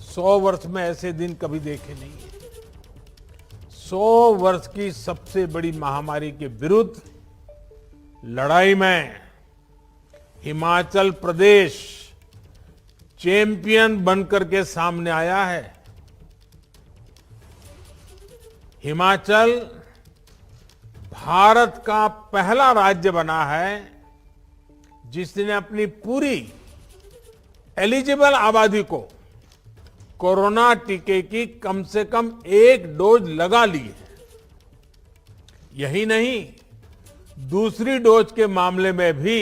100 वर्ष में ऐसे दिन कभी देखे नहीं है। 100 वर्ष की सबसे बड़ी महामारी के विरुद्ध लड़ाई में हिमाचल प्रदेश चैंपियन बनकर के सामने आया है। हिमाचल भारत का पहला राज्य बना है जिसने अपनी पूरी एलिजिबल आबादी को कोरोना टीके की कम से कम 1 डोज लगा ली है। यही नहीं, दूसरी डोज के मामले में भी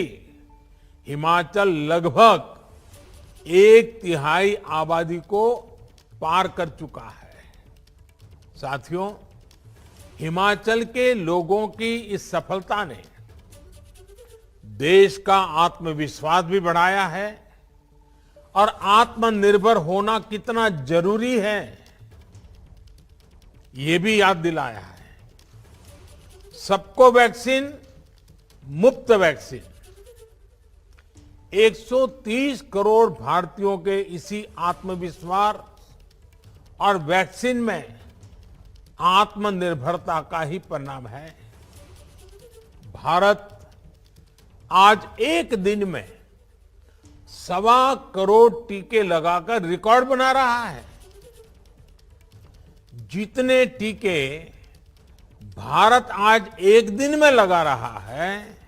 हिमाचल लगभग 1/3 आबादी को पार कर चुका है। साथियों, हिमाचल के लोगों की इस सफलता ने देश का आत्मविश्वास भी बढ़ाया है और आत्मनिर्भर होना कितना जरूरी है ये भी याद दिलाया है। सबको वैक्सीन, मुफ्त वैक्सीन। 130 करोड़ भारतीयों के इसी आत्मविश्वास और वैक्सीन में आत्मनिर्भरता का ही परिणाम है। भारत आज एक दिन में 1.25 करोड़ टीके लगाकर रिकॉर्ड बना रहा है। जितने टीके भारत आज एक दिन में लगा रहा है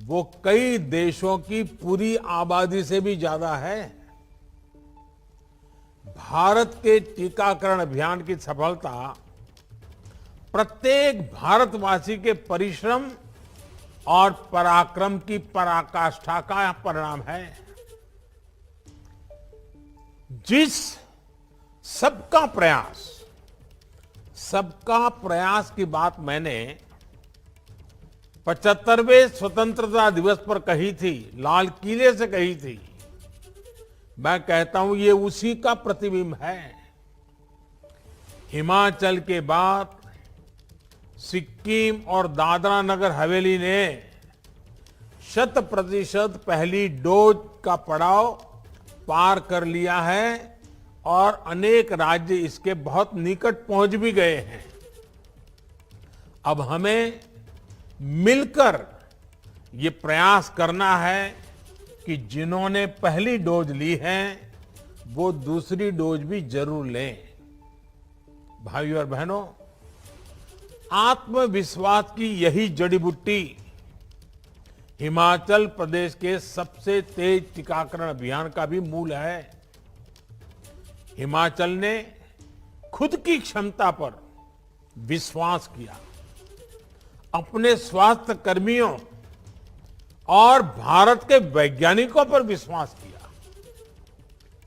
वो कई देशों की पूरी आबादी से भी ज्यादा है। भारत के टीकाकरण अभियान की सफलता प्रत्येक भारतवासी के परिश्रम और पराक्रम की पराकाष्ठा का परिणाम है। जिस सबका प्रयास की बात मैंने 75वें स्वतंत्रता दिवस पर कही थी, लाल किले से कही थी, मैं कहता हूं ये उसी का प्रतिबिंब है। हिमाचल के बाद सिक्किम और दादरा नगर हवेली ने 100% पहली डोज का पड़ाव पार कर लिया है और अनेक राज्य इसके बहुत निकट पहुंच भी गए हैं। अब हमें मिलकर ये प्रयास करना है कि जिन्होंने पहली डोज ली है वो दूसरी डोज भी जरूर लें। भाइयों और बहनों, आत्मविश्वास की यही जड़ी बूटी हिमाचल प्रदेश के सबसे तेज टीकाकरण अभियान का भी मूल है। हिमाचल ने खुद की क्षमता पर विश्वास किया, अपने स्वास्थ्य कर्मियों और भारत के वैज्ञानिकों पर विश्वास किया।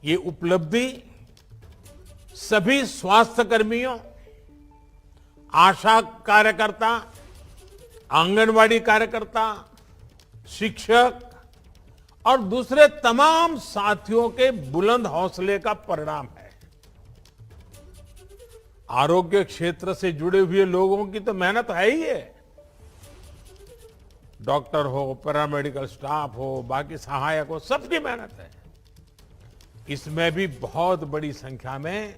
ये उपलब्धि सभी स्वास्थ्य कर्मियों, आशा कार्यकर्ता, आंगनवाड़ी कार्यकर्ता, शिक्षक और दूसरे तमाम साथियों के बुलंद हौसले का परिणाम है। आरोग्य क्षेत्र से जुड़े हुए लोगों की तो मेहनत है ही है। डॉक्टर हो, पैरामेडिकल स्टाफ हो, बाकी सहायक हो, सबकी मेहनत है। इसमें भी बहुत बड़ी संख्या में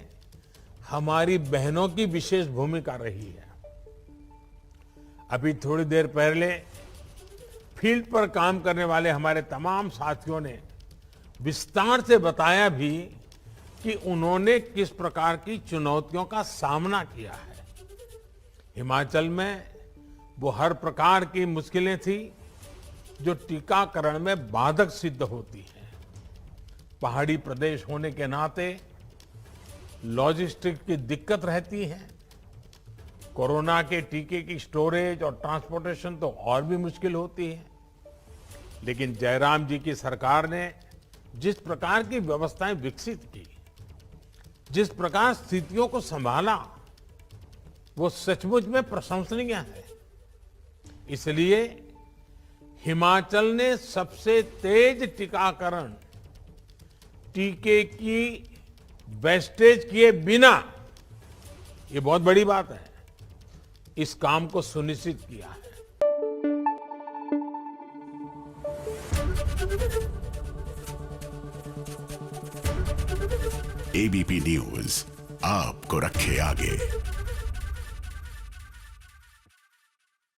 हमारी बहनों की विशेष भूमिका रही है। अभी थोड़ी देर पहले फील्ड पर काम करने वाले हमारे तमाम साथियों ने विस्तार से बताया भी कि उन्होंने किस प्रकार की चुनौतियों का सामना किया है। हिमाचल में वो हर प्रकार की मुश्किलें थी जो टीकाकरण में बाधक सिद्ध होती हैं। पहाड़ी प्रदेश होने के नाते लॉजिस्टिक की दिक्कत रहती है। कोरोना के टीके की स्टोरेज और ट्रांसपोर्टेशन तो और भी मुश्किल होती है। लेकिन जयराम जी की सरकार ने जिस प्रकार की व्यवस्थाएं विकसित की, जिस प्रकार स्थितियों को संभाला, वो सचमुच में प्रशंसनीय है। इसलिए हिमाचल ने सबसे तेज टीकाकरण टीके की वेस्टेज किए बिना, ये बहुत बड़ी बात है, इस काम को सुनिश्चित किया है। एबीपी न्यूज आपको रखे आगे।